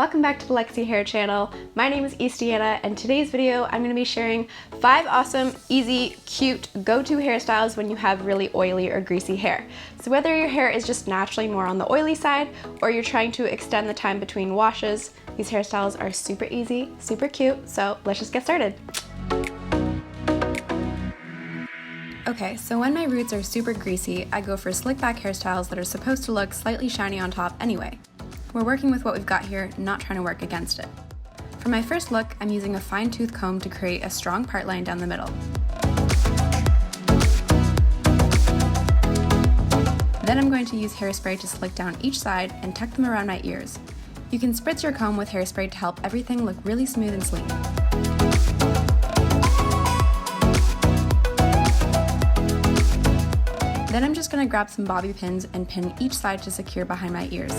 welcome back to the Luxy Hair channel. My name is Eastiana, and today's video I'm going to be sharing 5 awesome, easy, cute, go-to hairstyles when you have really oily or greasy hair. So whether your hair is just naturally more on the oily side or you're trying to extend the time between washes, these hairstyles are super easy, super cute, so let's just get started. Okay, so when my roots are super greasy, I go for slick back hairstyles that are supposed to look slightly shiny on top anyway. We're working with what we've got here, not trying to work against it. For my first look, I'm using a fine tooth comb to create a strong part line down the middle. Then I'm going to use hairspray to slick down each side and tuck them around my ears. You can spritz your comb with hairspray to help everything look really smooth and sleek. Then I'm just going to grab some bobby pins and pin each side to secure behind my ears.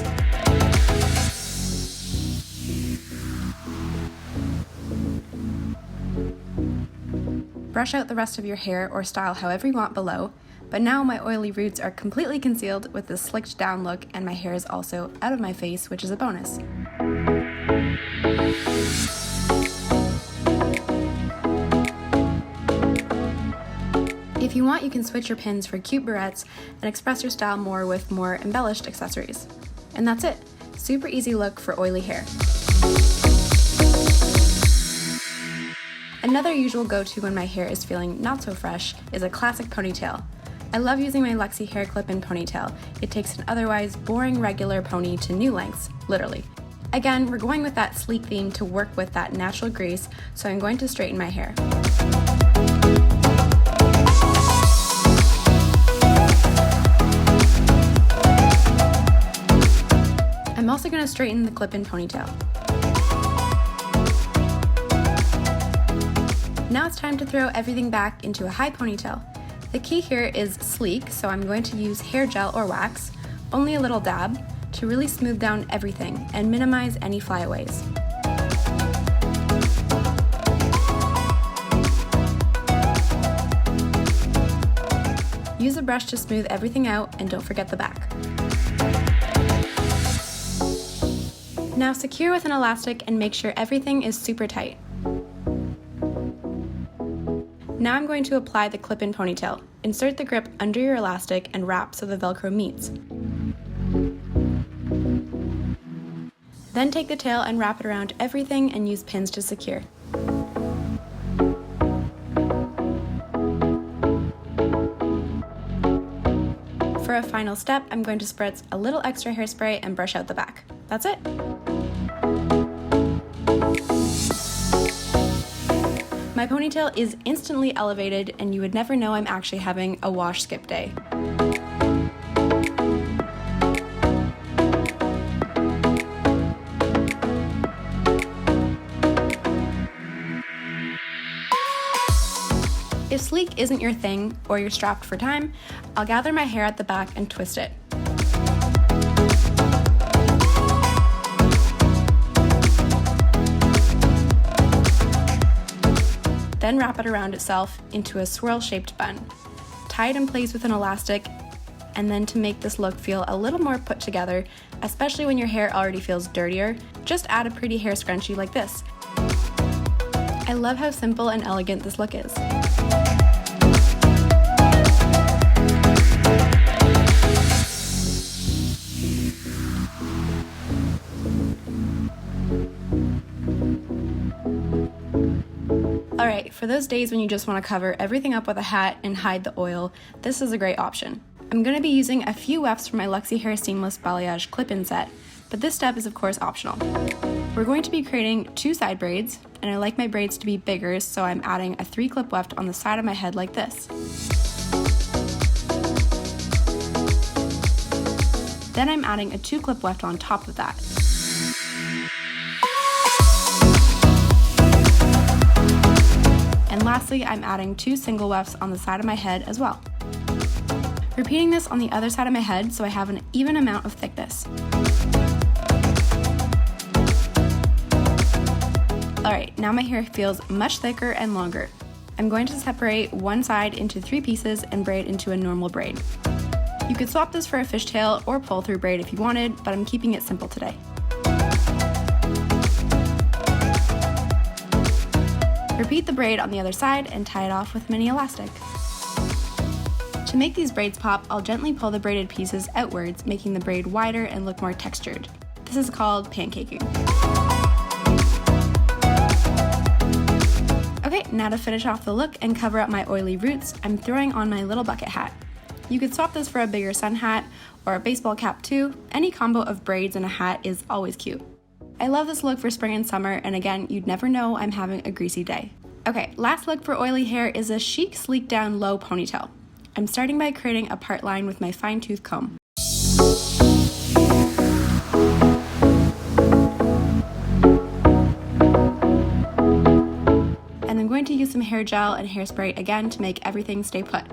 Brush out the rest of your hair or style however you want below, but now my oily roots are completely concealed with this slicked down look, and my hair is also out of my face, which is a bonus. If you want, you can switch your pins for cute barrettes and express your style more with more embellished accessories. And that's it. Super easy look for oily hair. Another usual go-to when my hair is feeling not so fresh is a classic ponytail. I love using my Luxy Hair clip-in ponytail. It takes an otherwise boring regular pony to new lengths, literally. Again, we're going with that sleek theme to work with that natural grease, so I'm going to straighten my hair. I'm also going to straighten the clip-in ponytail. Now it's time to throw everything back into a high ponytail. The key here is sleek, so I'm going to use hair gel or wax, only a little dab, to really smooth down everything and minimize any flyaways. Use a brush to smooth everything out, and don't forget the back. Now secure with an elastic and make sure everything is super tight. Now I'm going to apply the clip-in ponytail. Insert the grip under your elastic and wrap so the Velcro meets. Then take the tail and wrap it around everything and use pins to secure. For a final step, I'm going to spritz a little extra hairspray and brush out the back. That's it. My ponytail is instantly elevated, and you would never know I'm actually having a wash skip day. If sleek isn't your thing, or you're strapped for time, I'll gather my hair at the back and twist it. Then wrap it around itself into a swirl-shaped bun. Tie it in place with an elastic, and then to make this look feel a little more put together, especially when your hair already feels dirtier, just add a pretty hair scrunchie like this. I love how simple and elegant this look is. Alright, for those days when you just want to cover everything up with a hat and hide the oil, this is a great option. I'm going to be using a few wefts from my Luxy Hair Seamless Balayage clip-in set, but this step is of course optional. We're going to be creating 2 side braids, and I like my braids to be bigger, so I'm adding a 3-clip weft on the side of my head like this. Then I'm adding a 2-clip weft on top of that. And lastly, I'm adding 2 single wefts on the side of my head as well. Repeating this on the other side of my head so I have an even amount of thickness. Alright, now my hair feels much thicker and longer. I'm going to separate one side into 3 pieces and braid into a normal braid. You could swap this for a fishtail or pull-through braid if you wanted, but I'm keeping it simple today. Repeat the braid on the other side and tie it off with mini elastic. To make these braids pop, I'll gently pull the braided pieces outwards, making the braid wider and look more textured. This is called pancaking. Okay, now to finish off the look and cover up my oily roots, I'm throwing on my little bucket hat. You could swap this for a bigger sun hat or a baseball cap too. Any combo of braids and a hat is always cute. I love this look for spring and summer, and again, you'd never know I'm having a greasy day. Okay, last look for oily hair is a chic, sleek down low ponytail. I'm starting by creating a part line with my fine-tooth comb. And I'm going to use some hair gel and hairspray again to make everything stay put.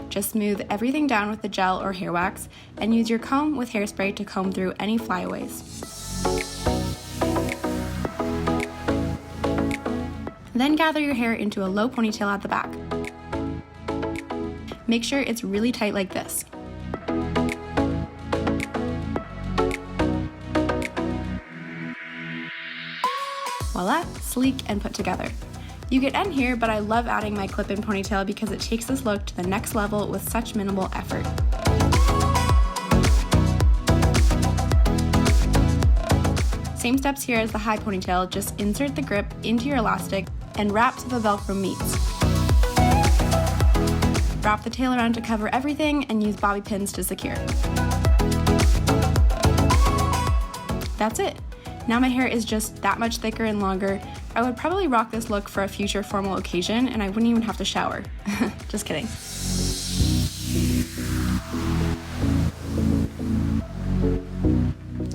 Just smooth everything down with the gel or hair wax and use your comb with hairspray to comb through any flyaways. Then gather your hair into a low ponytail at the back. Make sure it's really tight like this. Voila, sleek and put together. You could end here, but I love adding my clip-in ponytail because it takes this look to the next level with such minimal effort. Same steps here as the high ponytail, just insert the grip into your elastic and wrap so the Velcro meets. Wrap the tail around to cover everything and use bobby pins to secure. That's it. Now my hair is just that much thicker and longer. I would probably rock this look for a future formal occasion and I wouldn't even have to shower. Just kidding.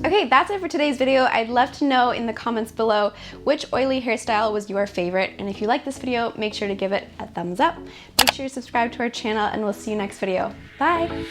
Okay, that's it for today's video. I'd love to know in the comments below which oily hairstyle was your favorite, and if you like this video, make sure to give it a thumbs up. Make sure you subscribe to our channel and we'll see you next video. Bye!